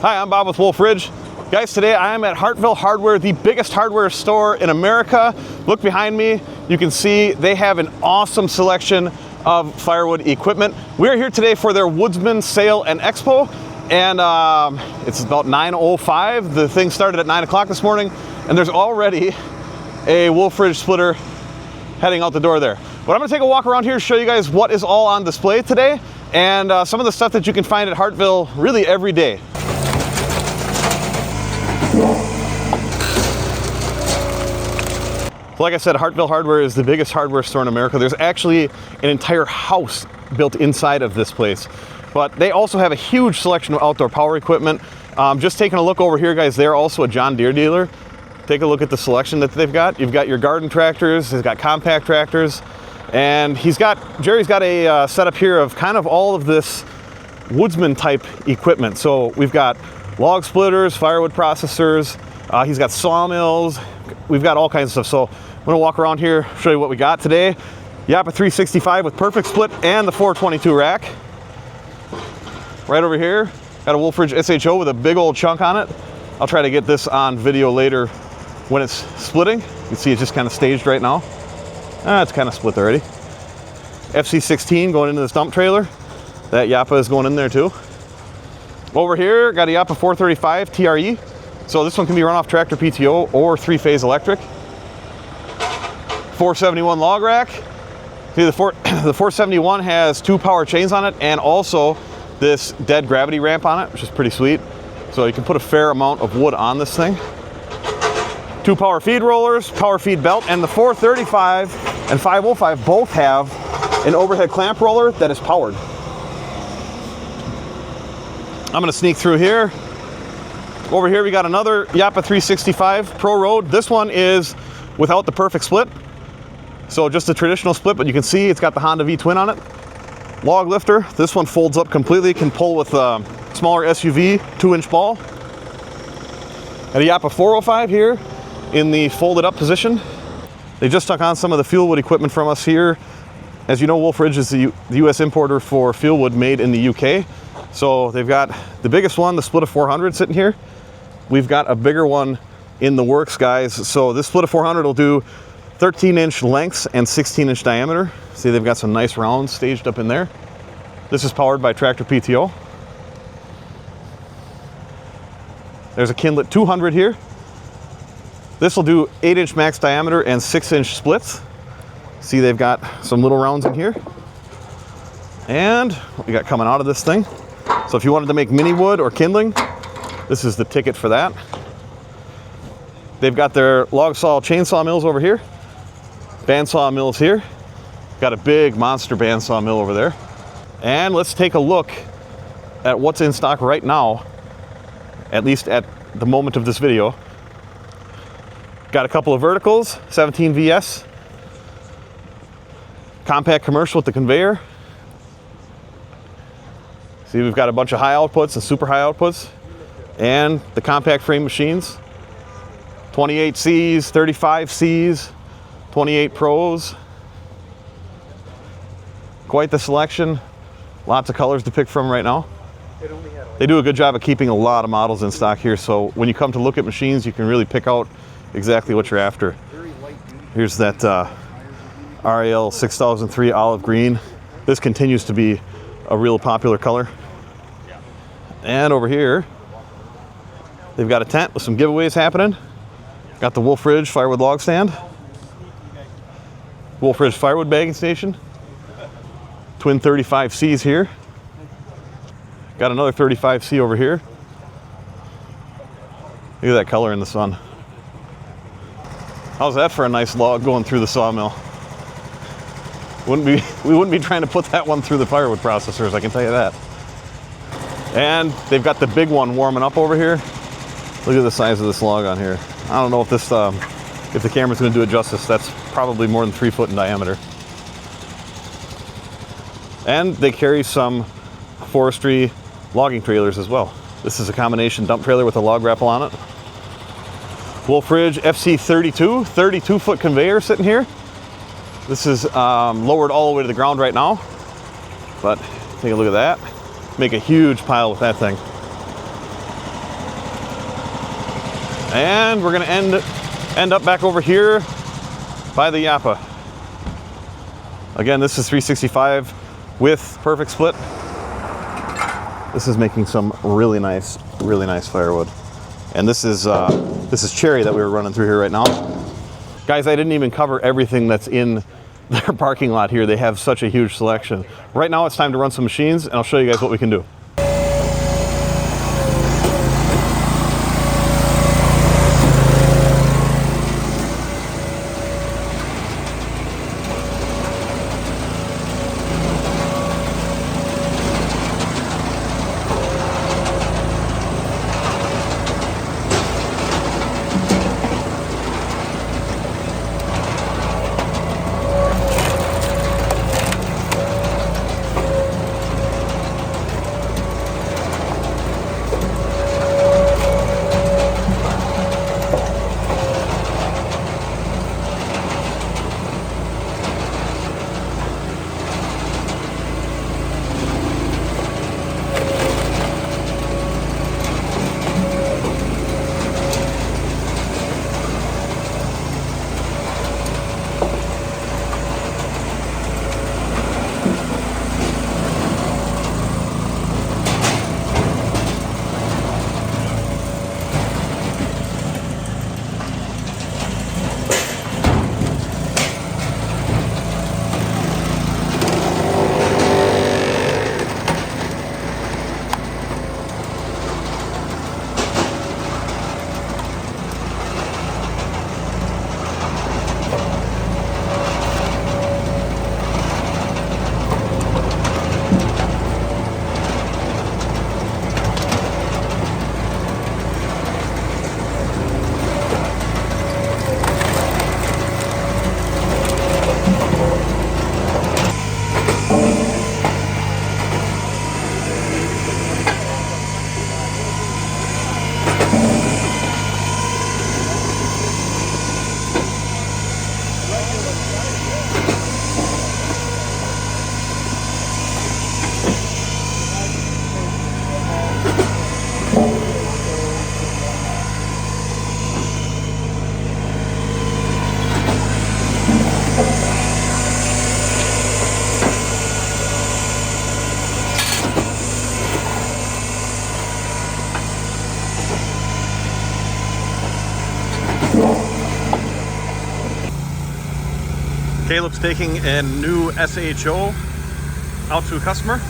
Hi, I'm Bob with Wolfe Ridge. Guys, today I am at Hartville Hardware, the biggest hardware store in America. Look behind me, you can see they have an awesome selection of firewood equipment. We're here today for their Woodsman sale and expo, and it's about 9:05. The thing started at 9 o'clock this morning, and there's already a Wolfe Ridge splitter heading out the door there. But I'm gonna take a walk around here, show you guys what is all on display today, and some of the stuff that you can find at Hartville really every day. So like I said, Hartville Hardware is the biggest hardware store in America. There's actually an entire house built inside of this place. But they also have a huge selection of outdoor power equipment. Just taking a look over here, guys, they're also a John Deere dealer. Take a look at the selection that they've got. You've got your garden tractors, he's got compact tractors, and Jerry's got a setup here of kind of all of this Woodsman type equipment. So we've got log splitters, firewood processors, he's got sawmills, we've got all kinds of stuff. So I'm gonna walk around here, show you what we got today. Japa 365 with perfect split and the 422 rack. Right over here, got a Wolfe Ridge SHO with a big old chunk on it. I'll try to get this on video later when it's splitting. You can see it's just kind of staged right now. It's kind of split already. FC16 going into this dump trailer. That Japa is going in there too. Over here, got a Japa 435 TRE. So this one can be run off tractor PTO or 3-phase electric. 471 log rack. See, the 471 has 2 power chains on it and also this dead gravity ramp on it, which is pretty sweet. So you can put a fair amount of wood on this thing. 2 power feed rollers, power feed belt, and the 435 and 505 both have an overhead clamp roller that is powered. I'm gonna sneak through here. Over here we got another Japa 365 Pro Road. This one is without the perfect split. So just a traditional split, but you can see it's got the Honda V-twin on it. Log lifter, this one folds up completely, can pull with a smaller SUV, 2-inch ball. And a Japa 405 here in the folded up position. They just took on some of the Fuelwood equipment from us here. As you know, Wolfe Ridge is the US importer for Fuelwood made in the UK. So they've got the biggest one, the Splitta 400 sitting here. We've got a bigger one in the works, guys. So this Splitta 400 will do 13-inch lengths and 16-inch diameter. See, they've got some nice rounds staged up in there. This is powered by tractor PTO. There's a Kindlet 200 here. This will do 8-inch max diameter and 6-inch splits. See, they've got some little rounds in here. And what we got coming out of this thing. So if you wanted to make mini wood or kindling, this is the ticket for that. They've got their log saw chainsaw mills over here. Bandsaw mills here. Got a big monster bandsaw mill over there. And let's take a look at what's in stock right now, at least at the moment of this video. Got a couple of verticals, 17 VS. Compact commercial with the conveyor. See, we've got a bunch of high outputs and super high outputs. And the compact frame machines. 28 Cs, 35 Cs, 28 Pros. Quite the selection. Lots of colors to pick from right now. They do a good job of keeping a lot of models in stock here, so when you come to look at machines, you can really pick out exactly what you're after. Here's that RAL 6003 olive green. This continues to be a real popular color. And over here, they've got a tent with some giveaways happening. Got the Wolfe Ridge Firewood log stand. Wolfe Ridge Firewood bagging station. Twin 35Cs here. Got another 35C over here. Look at that color in the sun. How's that for a nice log going through the sawmill? We wouldn't be trying to put that one through the firewood processors, I can tell you that. And they've got the big one warming up over here. Look at the size of this log on here. I don't know if this, if the camera's going to do it justice. That's probably more than 3 foot in diameter. And they carry some forestry logging trailers as well. This is a combination dump trailer with a log grapple on it. Wolfe Ridge FC32, 32-foot conveyor sitting here. This is lowered all the way to the ground right now, but take a look at that. Make a huge pile with that thing. And we're gonna end up back over here by the Japa. Again, this is 365 with perfect split. This is making some really nice firewood. And this is cherry that we were running through here right now. Guys, I didn't even cover everything that's in their parking lot here. They have such a huge selection. Right now it's time to run some machines and I'll show you guys what we can do. Caleb's taking a new SHO out to a customer.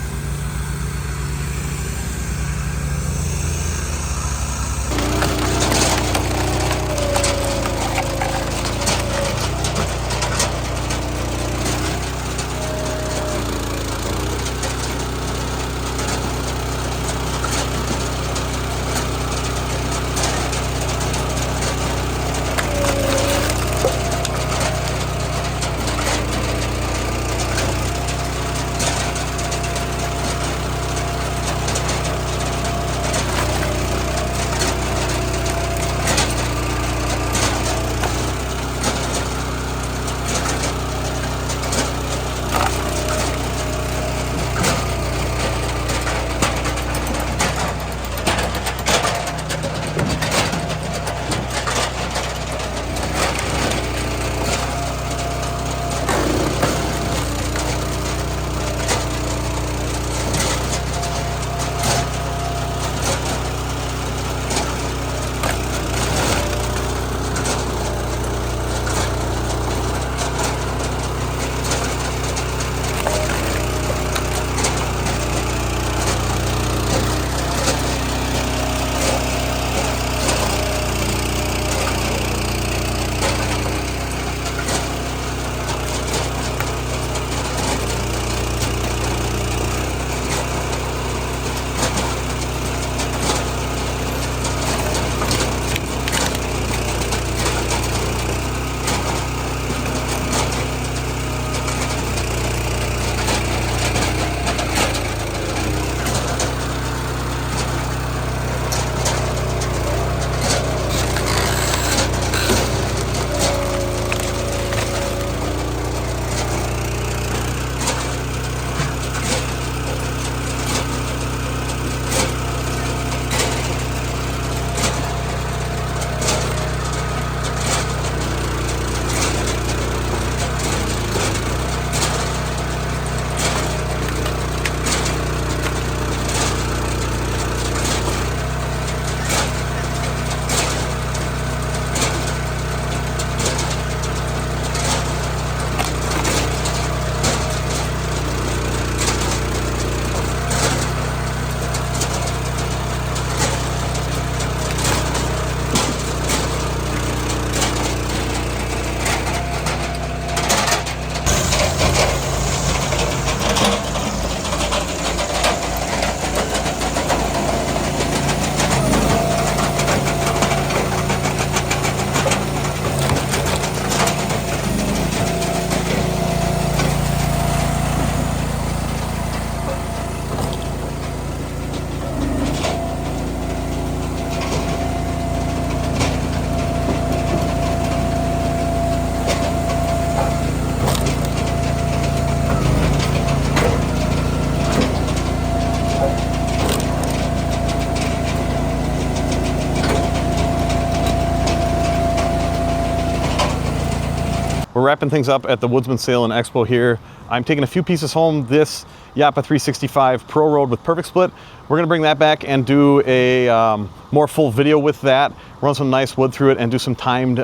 wrapping things up at the Woodsman sale and Expo here. I'm taking a few pieces home. This Japa 365 Pro Road with perfect split. We're gonna bring that back and do a more full video with that, run some nice wood through it, and do some timed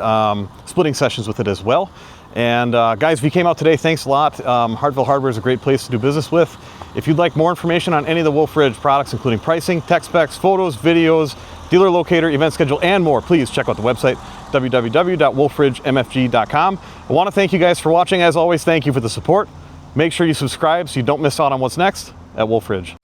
splitting sessions with it as well. And guys, if you came out today, thanks a lot. Hartville Hardware is a great place to do business with. If you'd like more information on any of the Wolfe Ridge products, including pricing, tech specs, photos, videos, dealer locator, event schedule, and more, please check out the website, www.wolferidgemfg.com. I want to thank you guys for watching. As always, thank you for the support. Make sure you subscribe so you don't miss out on what's next at Wolfe Ridge.